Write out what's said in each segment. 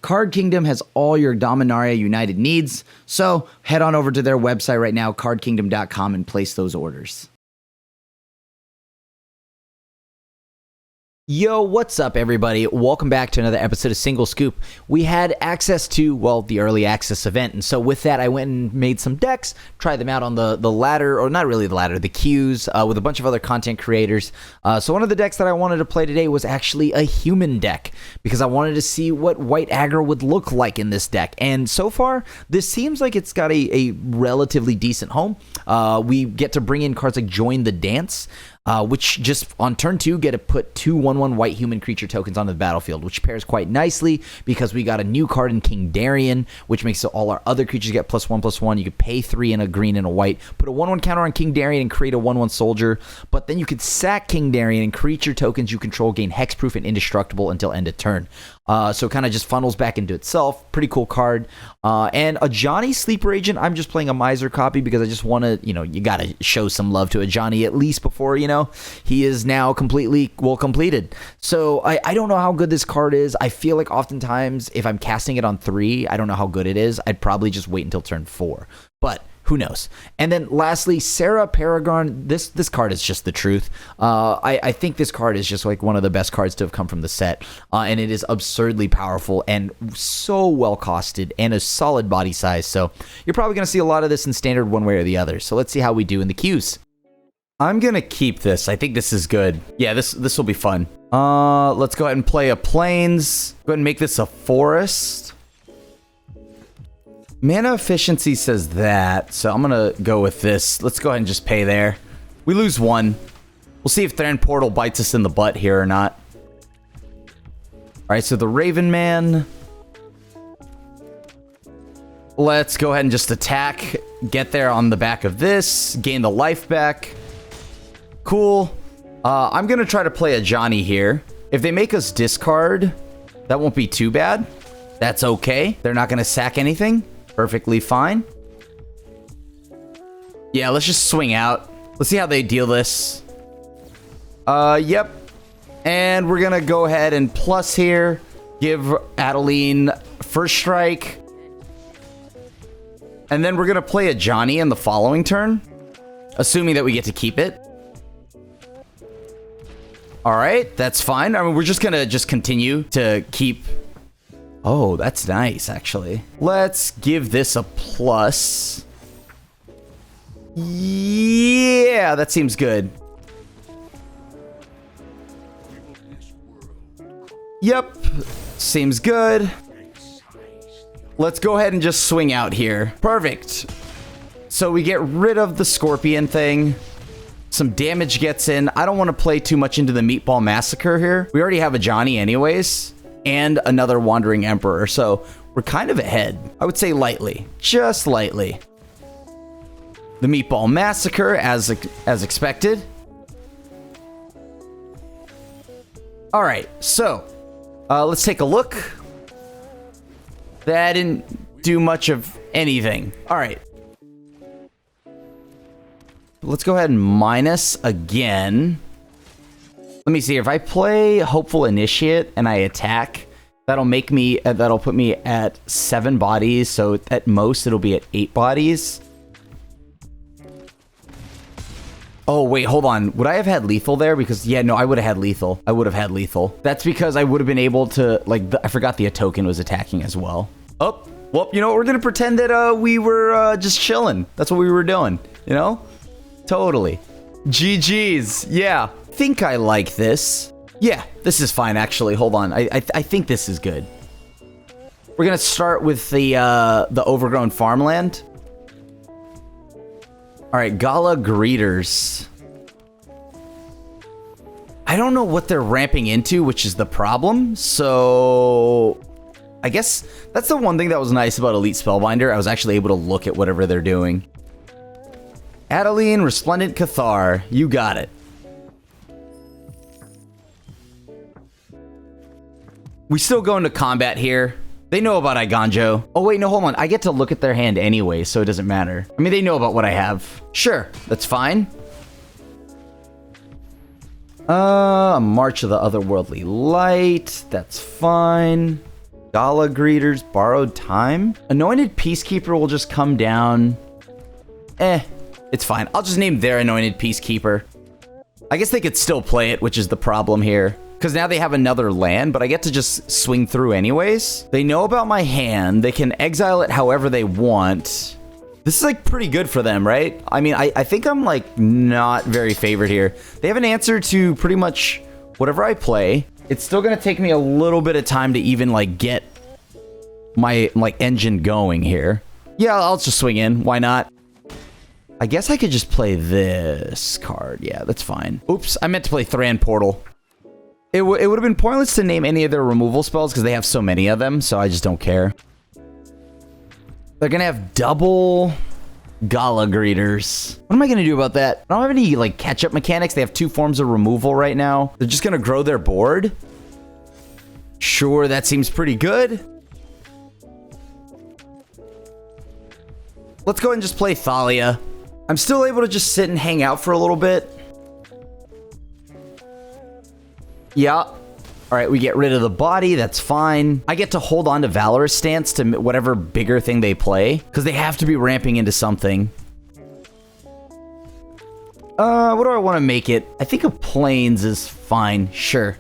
Card Kingdom has all your Dominaria United needs, so head on over to their website right now, cardkingdom.com, and place those orders. Yo, what's up, everybody? Welcome back to another episode of Single Scoop. We had access to, well, the early access event, and so with that, I went and made some decks, tried them out on the ladder, or not really the ladder, the queues, with a bunch of other content creators. So one of the decks that I wanted to play today was actually a human deck, because I wanted to see what white aggro would look like in this deck, and so far, this seems like it's got a relatively decent home. We get to bring in cards like Join the Dance, which just on turn 2 get to put 2 1/1 white human creature tokens onto the battlefield, which pairs quite nicely because we got a new card in King Darien, which makes it all our other creatures get +1/+1. You could pay 3 and a green and a white, put a 1/1 counter on King Darien and create a 1/1 soldier, but then you could sack King Darien and creature tokens you control gain hexproof and indestructible until end of turn. So it kind of just funnels back into itself. Pretty cool card. And a Johnny Sleeper Agent, I'm just playing a Miser copy because I just want to, you got to show some love to a Johnny at least before, he is now completed. So I don't know how good this card is. I feel like oftentimes if I'm casting it on 3, I don't know how good it is. I'd probably just wait until turn 4. But who knows? And then lastly, Sarah Paragon. This card is just the truth. I think this card is just like one of the best cards to have come from the set. And it is absurdly powerful and so well costed and a solid body size. So you're probably going to see a lot of this in standard one way or the other. So let's see how we do in the queues. I'm going to keep this. I think this is good. Yeah, this will be fun. Let's go ahead and play a Plains. Go ahead and make this a Forest. Mana efficiency says that, so I'm going to go with this. Let's go ahead and just pay there. We lose 1. We'll see if Thran Portal bites us in the butt here or not. Alright, so the Raven Man. Let's go ahead and just attack. Get there on the back of this. Gain the life back. Cool. I'm going to try to play a Johnny here. If they make us discard, that won't be too bad. That's okay. They're not going to sack anything. Perfectly fine. Yeah, let's just swing out. Let's see how they deal this. Yep. And we're going to go ahead and plus here. Give Adeline first strike. And then we're going to play a Johnny in the following turn. Assuming that we get to keep it. Alright, that's fine. I mean, we're just going to continue to keep... Oh, that's nice, actually. Let's give this a plus. Yeah, that seems good. Yep, seems good. Let's go ahead and just swing out here. Perfect. So we get rid of the Scorpion thing. Some damage gets in. I don't want to play too much into the Meatball Massacre here. We already have a Johnny anyways. And another Wandering Emperor, so we're kind of ahead. I would say lightly, just lightly. The Meatball Massacre, as expected. All right, so let's take a look. That didn't do much of anything. All right. Let's go ahead and minus again. Let me see, if I play Hopeful Initiate and I attack, that'll put me at 7 bodies, so at most it'll be at 8 bodies. Oh, wait, hold on. Would I have had lethal there? Because, yeah, no, I would have had lethal. I would have had lethal. That's because I would have been able to, like, I forgot the token was attacking as well. Oh, well, you know what? We're going to pretend that we were just chilling. That's what we were doing, Totally. GG's, yeah. I think I like this. Yeah, this is fine, actually. Hold on. I think this is good. We're going to start with the overgrown farmland. All right, Gala Greeters. I don't know what they're ramping into, which is the problem. So I guess that's the one thing that was nice about Elite Spellbinder. I was actually able to look at whatever they're doing. Adeline, Resplendent Cathar. You got it. We still go into combat here. They know about Iganjo. Oh, wait, no, hold on. I get to look at their hand anyway, so it doesn't matter. I mean, they know about what I have. Sure, that's fine. March of the Otherworldly Light. That's fine. Gala Greeters, Borrowed Time. Anointed Peacekeeper will just come down. It's fine. I'll just name their Anointed Peacekeeper. I guess they could still play it, which is the problem here. Because now they have another land, but I get to just swing through anyways. They know about my hand. They can exile it however they want. This is like pretty good for them, right? I mean, I think I'm like not very favored here. They have an answer to pretty much whatever I play. It's still going to take me a little bit of time to even like get my like engine going here. Yeah, I'll just swing in. Why not? I guess I could just play this card. Yeah, that's fine. Oops, I meant to play Thran Portal. It would have been pointless to name any of their removal spells because they have so many of them, so I just don't care. They're going to have double Gala Greeters. What am I going to do about that? I don't have any like catch-up mechanics. They have 2 forms of removal right now. They're just going to grow their board. Sure, that seems pretty good. Let's go ahead and just play Thalia. I'm still able to just sit and hang out for a little bit. Yeah. All right, we get rid of the body. That's fine. I get to hold on to Valorous Stance to whatever bigger thing they play, because they have to be ramping into something. What do I want to make it? I think a Plains is fine. Sure.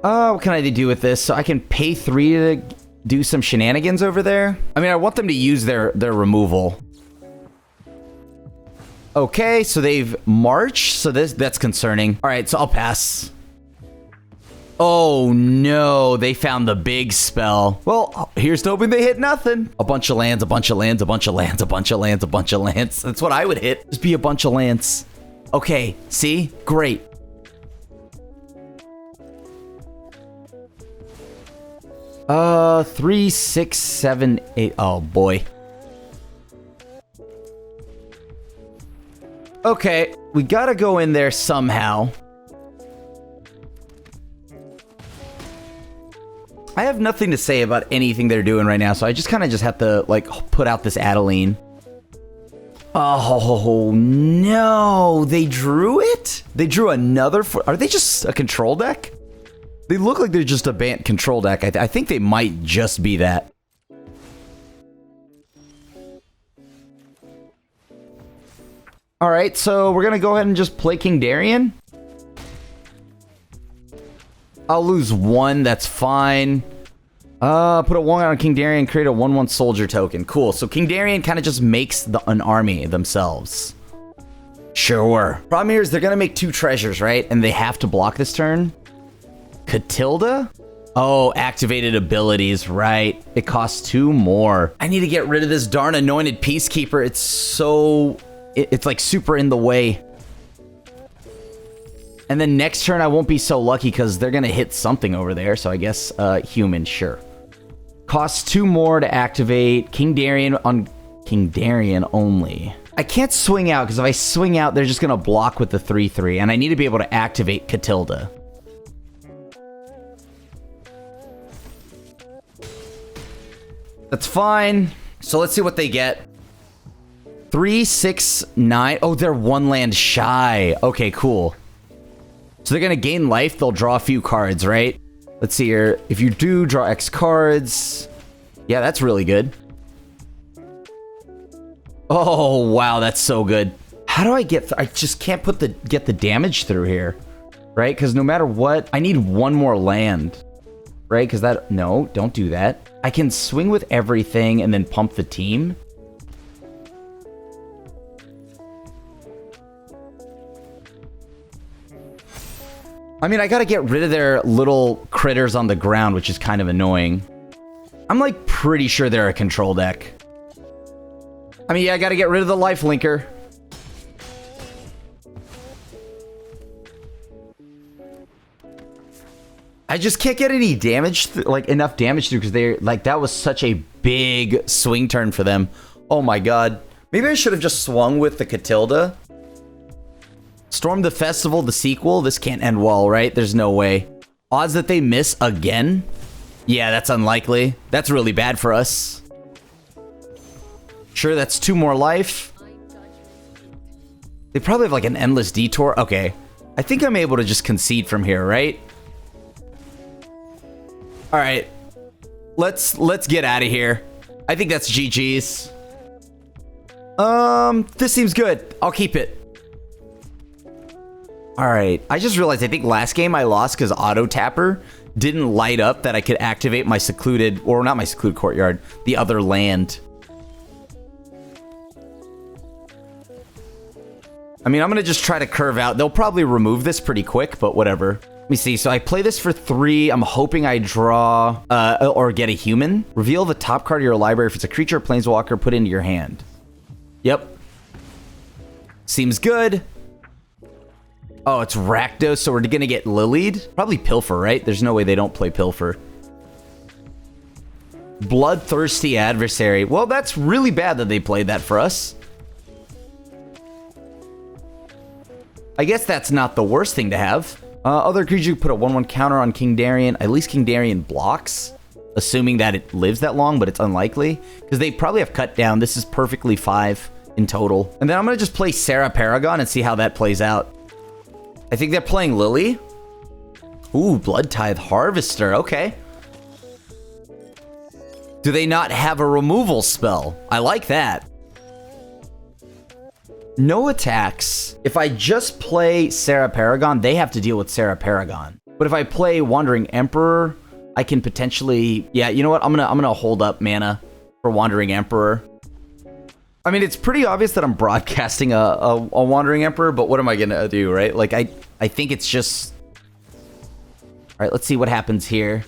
What can I do with this? So I can pay 3 to do some shenanigans over there. I mean, I want them to use their removal. Okay, so they've marched, so that's concerning. All right, so I'll pass. Oh no, they found the big spell. Well, here's to hoping they hit nothing. A bunch of lands, a bunch of lands, a bunch of lands, a bunch of lands, a bunch of lands. That's what I would hit. Just be a bunch of lands. Okay, see? Great. Three, 6, 7, 8. Oh boy. Okay, we gotta go in there somehow. I have nothing to say about anything they're doing right now, so I just kind of just have to, like, put out this Adeline. Oh, no. They drew it? They drew another... Are they just a control deck? They look like they're just a Bant control deck. I think they might just be that. All right, so we're going to go ahead and just play King Darien. I'll lose 1. That's fine. Put a 1 on King Darien, create a 1/1 soldier token. Cool. So King Darien kind of just makes an army themselves. Sure. Problem here is they're going to make 2 treasures, right? And they have to block this turn. Catilda? Oh, activated abilities, right. It costs 2 more. I need to get rid of this darn Anointed Peacekeeper. It's so... It's like super in the way. And then next turn I won't be so lucky because they're going to hit something over there. So I guess human, sure. Costs 2 more to activate. King Darien on King Darien only. I can't swing out because if I swing out, they're just going to block with the 3/3. And I need to be able to activate Catilda. That's fine. So let's see what they get. 3, 6, 9. Oh, they're 1 land shy. Okay, cool. So they're going to gain life. They'll draw a few cards, right? Let's see here. If you do draw X cards. Yeah, that's really good. Oh, wow. That's so good. How do I get... I just can't get the damage through here. Right? Because no matter what, I need 1 more land. Right? Because that... No, don't do that. I can swing with everything and then pump the team. I mean, I gotta get rid of their little critters on the ground, which is kind of annoying. I'm, like, pretty sure they're a control deck. I mean, yeah, I gotta get rid of the life linker. I just can't get any damage, like, enough damage through, because they're, like, that was such a big swing turn for them. Oh, my God. Maybe I should have just swung with the Catilda. Storm the Festival, the sequel. This can't end well, right? There's no way. Odds that they miss again? Yeah, that's unlikely. That's really bad for us. Sure, that's 2 more life. They probably have like an endless detour. Okay. I think I'm able to just concede from here, right? All right. Let's get out of here. I think that's GG's. This seems good. I'll keep it. All right. I just realized I think last game I lost because Auto Tapper didn't light up that I could activate my secluded, or not my secluded courtyard, the other land. I mean, I'm going to just try to curve out. They'll probably remove this pretty quick, but whatever. Let me see. So I play this for 3. I'm hoping I draw or get a human. Reveal the top card of your library. If it's a creature or planeswalker, put it into your hand. Yep. Seems good. Oh, it's Rakdos, so we're going to get Lilied. Probably Pilfer, right? There's no way they don't play Pilfer. Bloodthirsty Adversary. Well, that's really bad that they played that for us. I guess that's not the worst thing to have. Other creature put a 1/1 counter on King Darien. At least King Darien blocks, assuming that it lives that long, but it's unlikely because they probably have cut down. This is perfectly 5 in total. And then I'm going to just play Sarah Paragon and see how that plays out. I think they're playing Lily. Ooh, Blood Tithe Harvester. Okay. Do they not have a removal spell? I like that. No attacks. If I just play Sarah Paragon, they have to deal with Sarah Paragon. But if I play Wandering Emperor, I can potentially... Yeah, you know what? I'm gonna hold up mana for Wandering Emperor. I mean, it's pretty obvious that I'm broadcasting a Wandering Emperor, but what am I gonna do, right? Like, I think it's just... All right, let's see what happens here.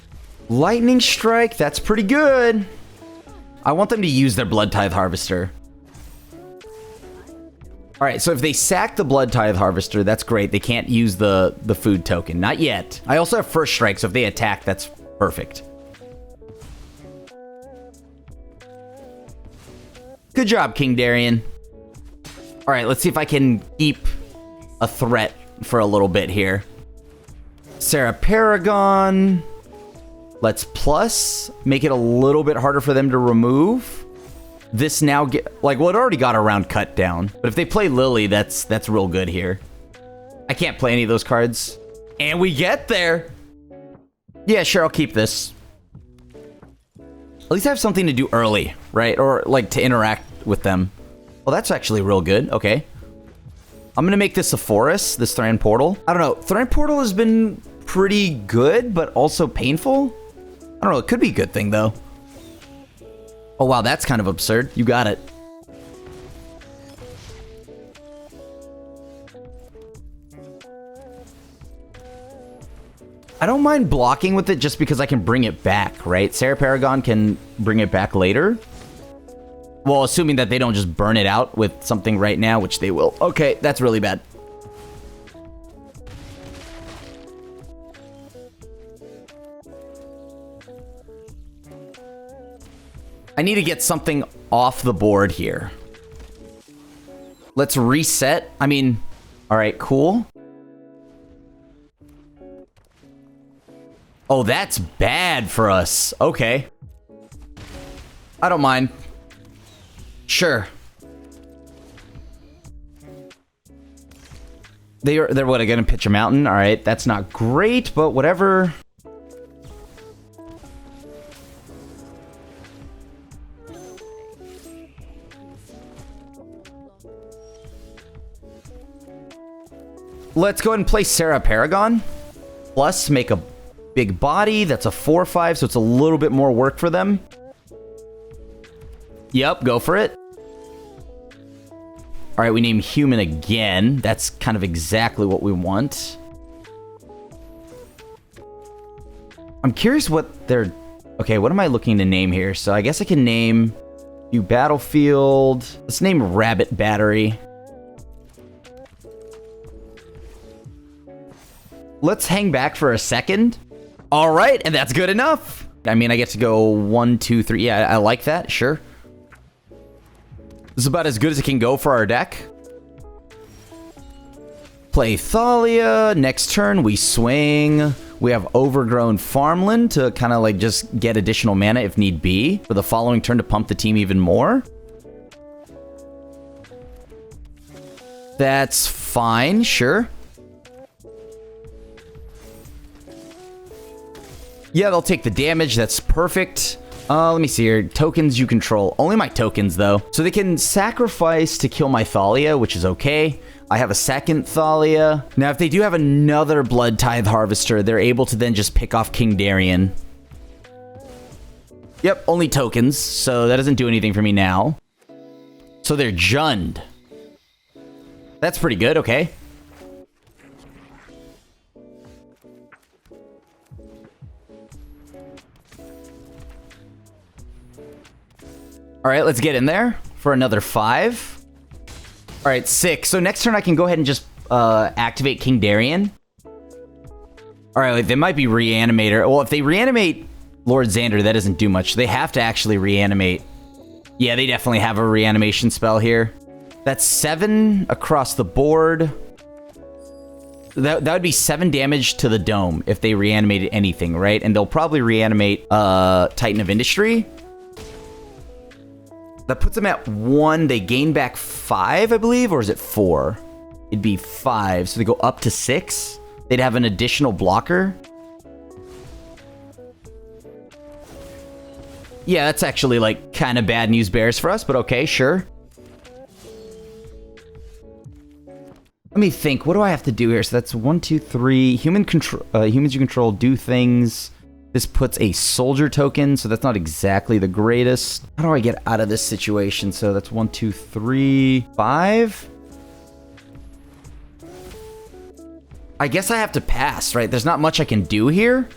Lightning Strike, that's pretty good. I want them to use their Blood Tithe Harvester. All right, so if they sack the Blood Tithe Harvester, that's great. They can't use the food token. Not yet. I also have First Strike, so if they attack, that's perfect. Good job, King Darien. All right, let's see if I can keep a threat for a little bit here. Sarah Paragon. Let's plus. Make it a little bit harder for them to remove. This now get like, well, it already got around cut down, but if they play Lily, that's real good here. I can't play any of those cards, and we get there. Yeah, sure, I'll keep this. At least I have something to do early, right? Or like to interact with them. Well, that's actually real good. Okay, I'm gonna make this a forest. This Thran Portal. I don't know. Thran Portal has been pretty good, but also painful. I don't know. It could be a good thing though. Oh, wow, that's kind of absurd. You got it. I don't mind blocking with it just because I can bring it back, right? Sarah Paragon can bring it back later. Well, assuming that they don't just burn it out with something right now, which they will. Okay, that's really bad. I need to get something off the board here. Let's reset. I mean, all right, cool. Oh, that's bad for us. Okay. I don't mind. Sure. They're what, gonna pitch a mountain? All right, that's not great, but whatever. Let's go ahead and play Sarah Paragon. Plus, make a big body. That's a 4/5, so it's a little bit more work for them. Yep, go for it. All right, we name human again. That's kind of exactly what we want. I'm curious what they're... Okay, what am I looking to name here? So I guess I can name you Battlefield. Let's name Rabbit Battery. Let's hang back for a second. All right, and that's good enough. I mean, I get to go 1, 2, 3. Yeah, I like that. Sure. This is about as good as it can go for our deck. Play Thalia. Next turn, we swing. We have Overgrown Farmland to kind of like just get additional mana if need be. For the following turn to pump the team even more. That's fine. Sure. Yeah, they'll take the damage. That's perfect. Let me see here. Tokens you control. Only my tokens, though. So they can sacrifice to kill my Thalia, which is okay. I have a second Thalia. Now, if they do have another Blood Tithe Harvester, they're able to then just pick off King Darien. Yep, only tokens, so that doesn't do anything for me now. So they're Jund. That's pretty good, okay. All right, let's get in there for another 5. All right, 6. So next turn I can go ahead and just activate King Darien. All right, they might be Reanimator. Well, if they reanimate Lord Xander, that doesn't do much. They have to actually reanimate. Yeah, they definitely have a reanimation spell here. That's 7 across the board. That would be 7 damage to the dome if they reanimated anything, right? And they'll probably reanimate Titan of Industry. That puts them at 1. They gain back 5, I believe, or is it 4? It'd be 5, so they go up to 6. They'd have an additional blocker. Yeah, that's actually, like, kind of bad news bears for us, but okay, sure. Let me think. What do I have to do here? So that's 1, 2, 3. Humans you control do things. This puts a soldier token, so that's not exactly the greatest. How do I get out of this situation? So that's 1, 2, 3, 5. I guess I have to pass, right? There's not much I can do here.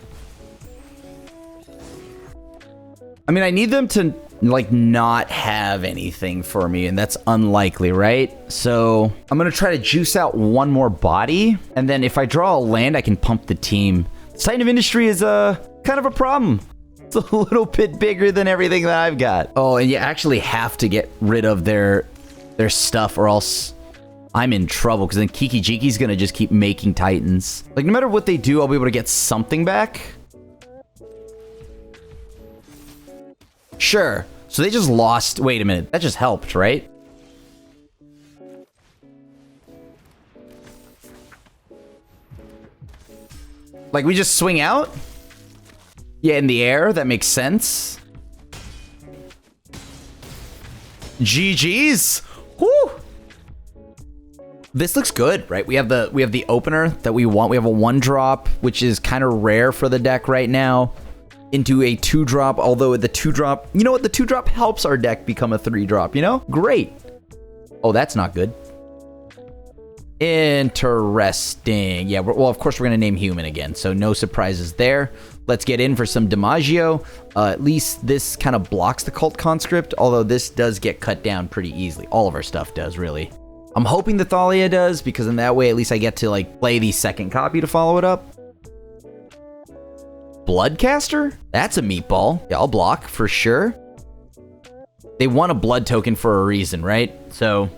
I mean, I need them to, like, not have anything for me, and that's unlikely, right? So I'm going to try to juice out one more body, and then if I draw a land, I can pump the team. Titan of Industry is kind of a problem. It's a little bit bigger than everything that I've got. Oh, and you actually have to get rid of their stuff, or else I'm in trouble, because then Kiki Jiki's going to just keep making Titans. Like, no matter what they do, I'll be able to get something back. Sure. So they just lost. Wait a minute. That just helped, right? Like, we just swing out? Yeah, in the air. That makes sense. GG's. Woo! This looks good, right? We have the opener that we want. We have a 1-drop, which is kind of rare for the deck right now, into a 2-drop, although the 2-drop, you know what? The 2-drop helps our deck become a 3-drop, you know? Great. Oh, that's not good. Interesting. Yeah, well, of course, we're going to name human again, so no surprises there. Let's get in for some DiMaggio. At least this kind of blocks the Cult Conscript, although this does get cut down pretty easily. All of our stuff does, really. I'm hoping the Thalia does, because in that way, at least I get to, like, play the second copy to follow it up. Bloodcaster? That's a meatball. Yeah, I'll block for sure. They want a blood token for a reason, right? So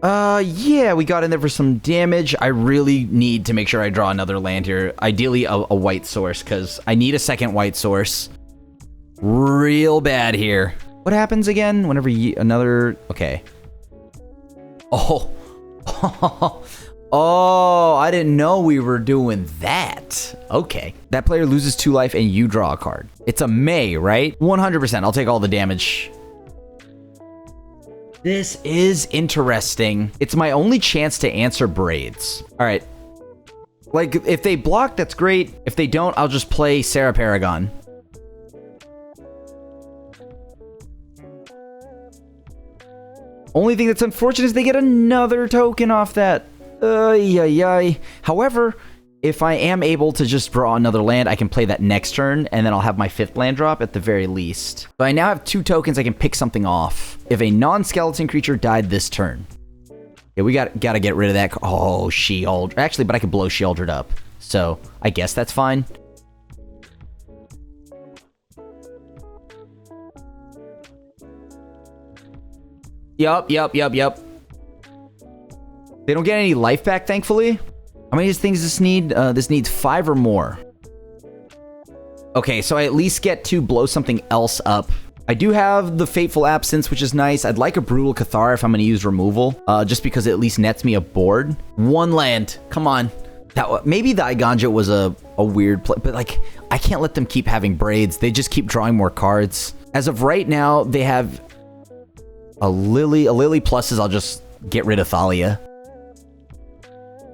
yeah, we got in there for some damage. I really need to make sure I draw another land here. Ideally a white source, because I need a second white source. Real bad here. What happens again whenever another... Okay. Oh. Oh, I didn't know we were doing that. Okay. That player loses 2 life and you draw a card. It's a May, right? 100%. I'll take all the damage. This is interesting. It's my only chance to answer Braids. All right. Like, if they block, that's great. If they don't, I'll just play Sarah Paragon. Only thing that's unfortunate is they get another token off that. However, if I am able to just draw another land, I can play that next turn, and then I'll have my 5th land drop at the very least. So I now have 2 tokens. I can pick something off. If a non-skeleton creature died this turn. Yeah, we gotta get rid of that. Oh, She-Aldred. Actually, but I could blow She-Aldred up. So I guess that's fine. Yup. They don't get any life back, thankfully. How many things does this need? This needs 5 or more. Okay, so I at least get to blow something else up I do have the Fateful Absence, which is nice. I'd like a Brutal Cathar if I'm going to use removal, just because it at least nets me a board. One land. Come on. Maybe the Iganja was a weird play, but like, I can't let them keep having braids. They just keep drawing more cards. As of right now, they have a Lily pluses. I'll just get rid of Thalia.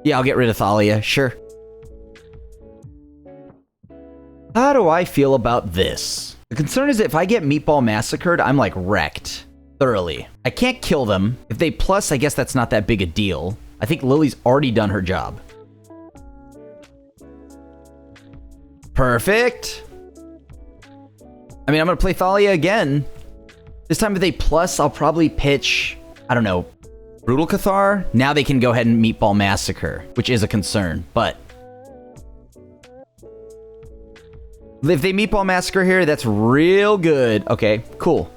Yeah, I'll get rid of Thalia. Sure. How do I feel about this? The concern is that if I get Meatball Massacred, I'm like wrecked thoroughly. I can't kill them. If they plus, I guess that's not that big a deal. I think Lily's already done her job. Perfect. I mean, I'm going to play Thalia again. This time if they plus, I'll probably pitch, I don't know, Brutal Cathar. Now they can go ahead and Meatball Massacre, which is a concern, but if they Meatball Massacre here, that's real good. Okay, cool.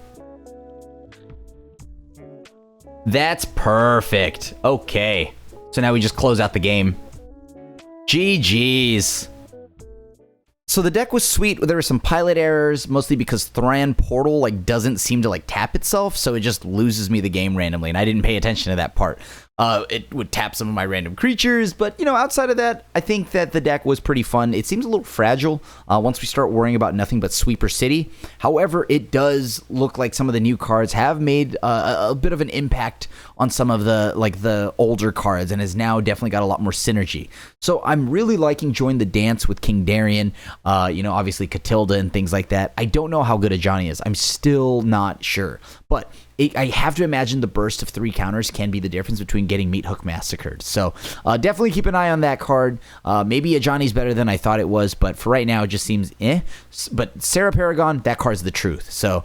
That's perfect. Okay. So now we just close out the game. GG's. So the deck was sweet. There were some pilot errors, mostly because Thran Portal like doesn't seem to like tap itself, so it just loses me the game randomly, and I didn't pay attention to that part. It would tap some of my random creatures, but, you know, outside of that, I think that the deck was pretty fun. It seems a little fragile once we start worrying about nothing but Sweeper City. However, it does look like some of the new cards have made a bit of an impact on some of the older cards, and has now definitely got a lot more synergy. So I'm really liking Join the Dance with King Darian, you know, obviously Catilda and things like that. I don't know how good Ajani is. I'm still not sure, but I have to imagine the burst of 3 counters can be the difference between getting Meat Hook Massacred. So definitely keep an eye on that card. Maybe Ajani's better than I thought it was, but for right now it just seems eh. But Sarah Paragon, that card's the truth. So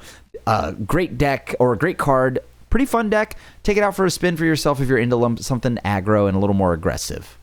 great deck, or a great card, pretty fun deck. Take it out for a spin for yourself if you're into something aggro and a little more aggressive.